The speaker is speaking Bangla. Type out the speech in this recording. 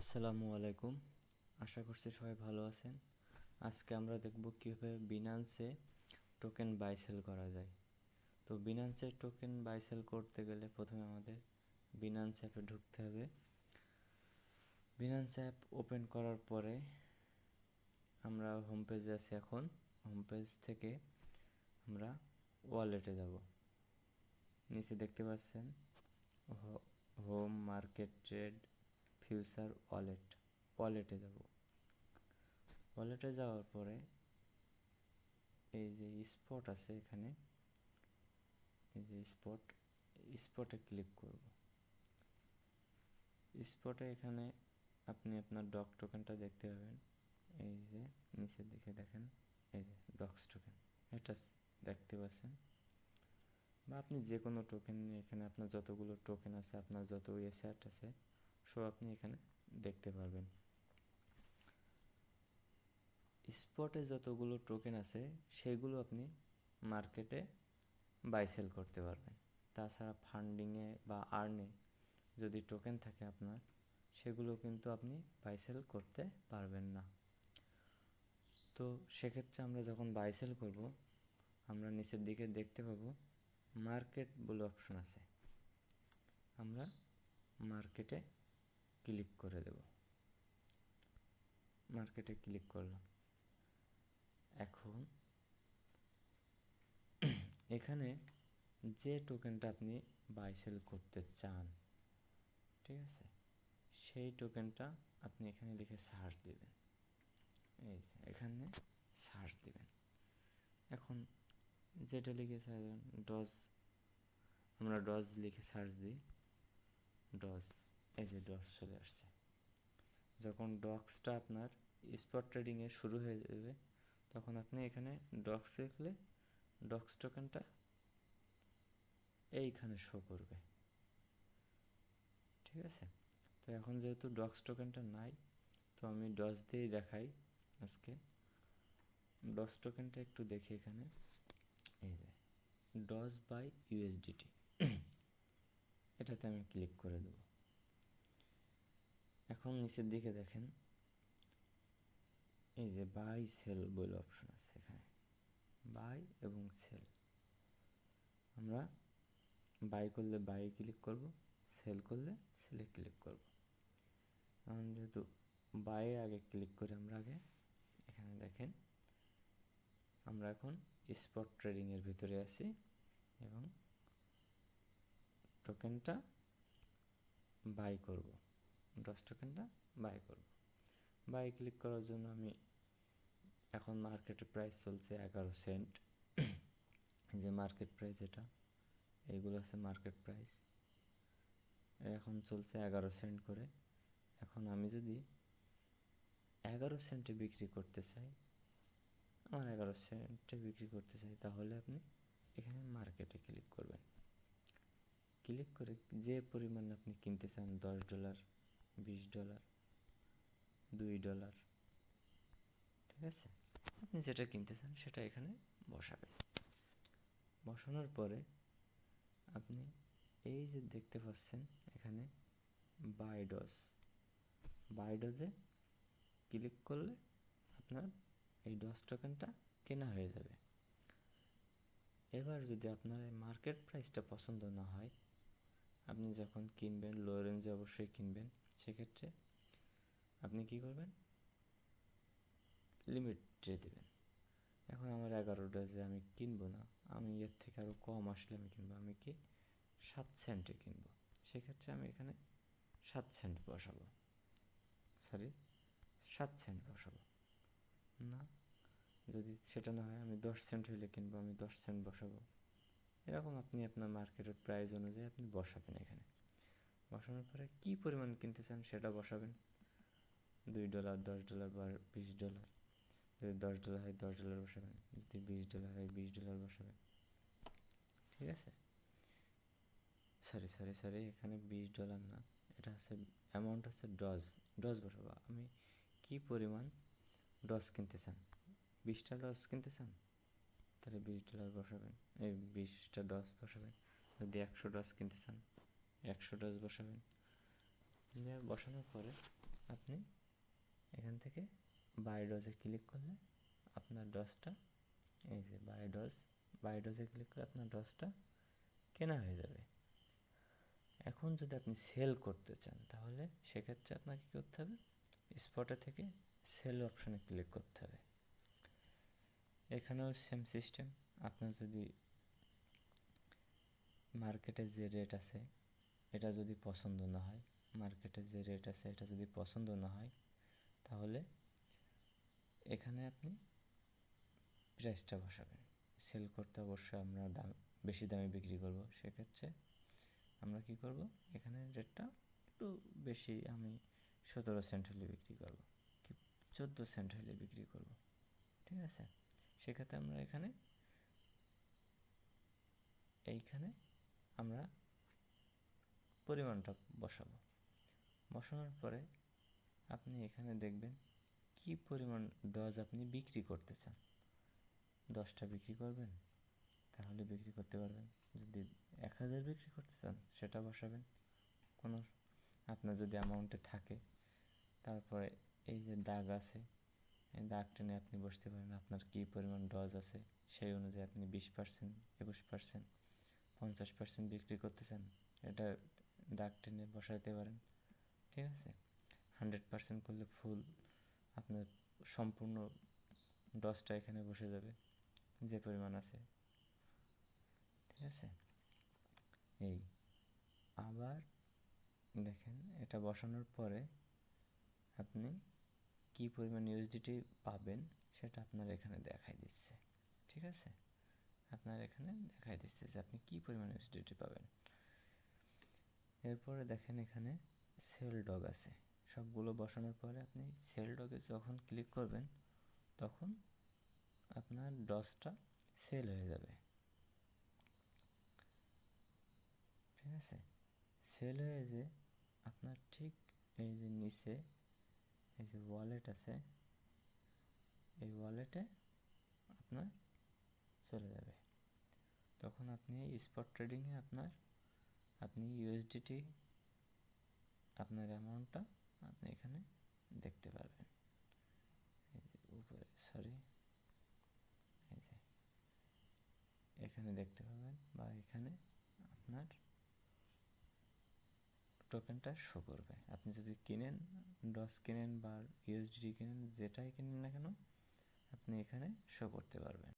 আসসালামু আলাইকুম। আশা করছি সবাই ভালো আছেন। আজকে আমরা দেখব কীভাবে বিনান্সে টোকেন বাই সেল করা যায়। তো বিনান্সে টোকেন বাই সেল করতে গেলে প্রথমে আমাদের বিনান্স অ্যাপে ঢুকতে হবে। বিনান্স অ্যাপ ওপেন করার পরে আমরা হোম পেজে আছি। এখন হোম পেজ থেকে আমরা ওয়ালেটে যাব। নিচে দেখতে পাচ্ছেন হোম, মার্কেট, ট্রেড, ফিউচার, ওয়ালেটে যাব। ওয়ালেটে যাওয়ার পরে এই যে স্পট আছে, এখানে এই যে স্পটে ক্লিক করব। স্পটে এখানে আপনি আপনার ডক টোকেনটা দেখতে পাবেন। এই যে নিচের দিকে দেখেন, এই যে ডক্স টোকেন, এটা দেখতে পাচ্ছেন। বা আপনি যে কোনো টোকেন, এখানে আপনার যতগুলো টোকেন আছে, আপনার যত অ্যাসেট আছে সব আপনি এখানে দেখতে পারবেন। স্পটে যতগুলো টোকেন আছে সেগুলো আপনি মার্কেটে বাই সেল করতে পারবেন। তাছাড়া ফান্ডিংয়ে বা আর্নে যদি টোকেন থাকে আপনার, সেগুলো কিন্তু আপনি বাই সেল করতে পারবেন না। তো সেক্ষেত্রে আমরা যখন বাই সেল করব, আমরা নিচের দিকে দেখতে পাবো মার্কেট বলে অপশন আছে। আমরা মার্কেটে ক্লিক করে দেব। মার্কেটে ক্লিক করলাম। এখন এখানে যে টোকেনটা আপনি বাই সেল করতে চান, ঠিক আছে, সেই টোকেনটা আপনি এখানে লিখে সার্চ দেবেন। এই যে এখানে সার্চ দেবেন। এখন যেটা লিখে ডজ, আমরা ডজ লিখে সার্চ দিই। ডজ, এই যে ডজ চলে আসছে। যখন ডক্সটা আপনার স্পট ট্রেডিংয়ে শুরু হয়ে যাবে, তখন আপনি এখানে ডক্স লিখলে ডক্স টোকেনটা এইখানে শো করবে, ঠিক আছে। তো এখন যেহেতু ডক্স টোকেনটা নাই, তো আমি ডজ দিয়েই দেখাই আজকে। ডজ টোকেনটা একটু দেখি এখানে, এই যে ডজ বাই ইউএসডিটি, এটাতে আমি ক্লিক করে দেব। এখন নিচের দিকে দেখেন, এই যে বাই সেল বলে অপশন আছে। এখানে বাই এবং সেল, আমরা বাই করলে বাই ক্লিক করব, সেল করলে সেলে ক্লিক করব। এখন যেহেতু বাইয়ে আগে ক্লিক করে আমরা আগে, এখানে দেখেন আমরা এখন স্পট ট্রেডিংয়ের ভিতরে আছি এবং টোকেনটা বাই করব, ডজ টোকেনটা বাই করব। বাই ক্লিক করার জন্য আমি এখন মার্কেটের প্রাইস চলছে 11 সেন্ট। যে মার্কেট প্রাইস, এটা এইগুলো আছে মার্কেট প্রাইস, এখন চলছে 11 সেন্ট করে। এখন আমি যদি 11 সেন্টে বিক্রি করতে চাই, আমার 11 সেন্টে বিক্রি করতে চাই, তাহলে আপনি এখানে মার্কেটে ক্লিক করবেন। ক্লিক করে যে পরিমাণ আপনি কিনতে চান, $10, $20, $2, ঠিক আছে, আপনি যেটা কিনতে চান সেটা এখানে বসাবেন। বসানোর পরে আপনি এই যে দেখতে পাচ্ছেন এখানে বাই ডজে ক্লিক করলে আপনার এই ডজ টোকেনটা কেনা হয়ে যাবে। এবার যদি আপনার এই মার্কেট প্রাইসটা পছন্দ না হয়, আপনি যখন কিনবেন লো রেঞ্জে অবশ্যই কিনবেন, সেক্ষেত্রে আপনি কী করবেন, লিমিট দেবেন। এখন আমার 11 ডজে আমি কিনবো না, আমি এর থেকে আরও কম আসলে আমি কিনবো, আমি কি 7 সেন্টে কিনবো, সেক্ষেত্রে আমি এখানে 7 সেন্ট বসাবো, 7 সেন্ট বসাবো না। যদি সেটা না হয়, আমি 10 সেন্ট হইলে কিনবো, আমি 10 সেন্ট বসাবো। এরকম আপনি আপনার মার্কেটের প্রাইস অনুযায়ী আপনি বসাবেন। এখানে বসানোর পরে কী পরিমাণ কিনতে চান সেটা বসাবেন, $2, $10 বা $20। যদি $10 হয় $10 বসাবেন, যদি $20 হয় $20 বসাবেন, ঠিক আছে। সরি, এখানে $20 না, এটা হচ্ছে অ্যামাউন্ট, হচ্ছে ডজ বসাবো। আমি কী পরিমাণ ডজ কিনতে চান, 20টা ডজ কিনতে চান, তাহলে $20 বসাবেন, এই 20টা ডজ বসাবেন। যদি 100 ডজ কিনতে চান 100 ডজ বসাবেন। বসানোর পরে আপনি এখান থেকে বাই ডজে ক্লিক করলে আপনার ডজটা, এই যে বাই ডজে ক্লিক করে আপনার ডজটা কেনা হয়ে যাবে। এখন যদি আপনি সেল করতে চান তাহলে সেক্ষেত্রে আপনাকে কী করতে হবে, স্পটে থেকে সেল অপশানে ক্লিক করতে হবে। এখানেও সেম সিস্টেম, আপনার যদি মার্কেটে যে রেট আছে এটা যদি পছন্দ না হয়, মার্কেটে যে রেট আছে এটা যদি পছন্দ না হয়, তাহলে এখানে আপনি প্রাইসটা বসাবেন। সেল করতে অবশ্যই আমরা বেশি দামে বিক্রি করব, সেক্ষেত্রে আমরা কি করব, এখানে রেটটা একটু বেশি, আমি 17 সেন্ট হলে বিক্রি করব, কি 14 সেন্ট হলে বিক্রি করব, ঠিক আছে। সেক্ষেত্রে আমরা এইখানে আমরা পরিমাণটা বসাবো। বসানোর পরে আপনি এখানে দেখবেন কি পরিমাণ ডজ আপনি বিক্রি করতে চান। 10টা বিক্রি করবেন তাহলে বিক্রি করতে পারবেন, যদি 1000 বিক্রি করতে চান সেটা বসাবেন। কোনো আপনার যদি অ্যামাউন্টে থাকে, তারপরে এই যে দাগ আছে, এই দাগ টেনে আপনি বসতে পারেন আপনার কী পরিমাণ ডজ আছে, সেই অনুযায়ী আপনি 20%, 21%, 50% বিক্রি করতে চান, এটা দাগ টেনে বসাতে পারেন, ঠিক আছে। 100% করলে ফুল আপনার সম্পূর্ণ ডজটা এখানে বসে যাবে যে পরিমাণ আছে, ঠিক আছে। এই আবার দেখেন এটা বসানোর পরে আপনি কী পরিমাণ ইউএসডিটি পাবেন সেটা আপনার এখানে দেখাই দিচ্ছে, ঠিক আছে। আপনার এখানে দেখাই দিচ্ছে যে আপনি কী পরিমাণ ইউএসডিটি পাবেন। এরপরে দেখেন এখানে সেল ডগ আছে, সবগুলো বসানোর পরে আপনি সেল ডগে যখন ক্লিক করবেন তখন আপনার ডজটা সেল হয়ে যাবে, ঠিক আছে। সেল হয়ে যে আপনার ঠিক এই যে নিচে এই যে ওয়ালেট আছে, এই ওয়ালেটে আপনার চলে যাবে। তখন আপনি স্পট ট্রেডিংয়ে আপনি ইউএসডিটি আপনার অ্যামাউন্টটা আপনি এখানে দেখতে পারবেন। এই যে উপরে এই যে এখানে দেখতে পাবেন, বা এখানে আপনার টোকেনটা শো করবে। আপনি যদি কিনেন, ডস কিনেন বা ইউএসডিটি কিনেন, যেটাই কিনেন না কেন আপনি এখানে শো করতে পারবেন।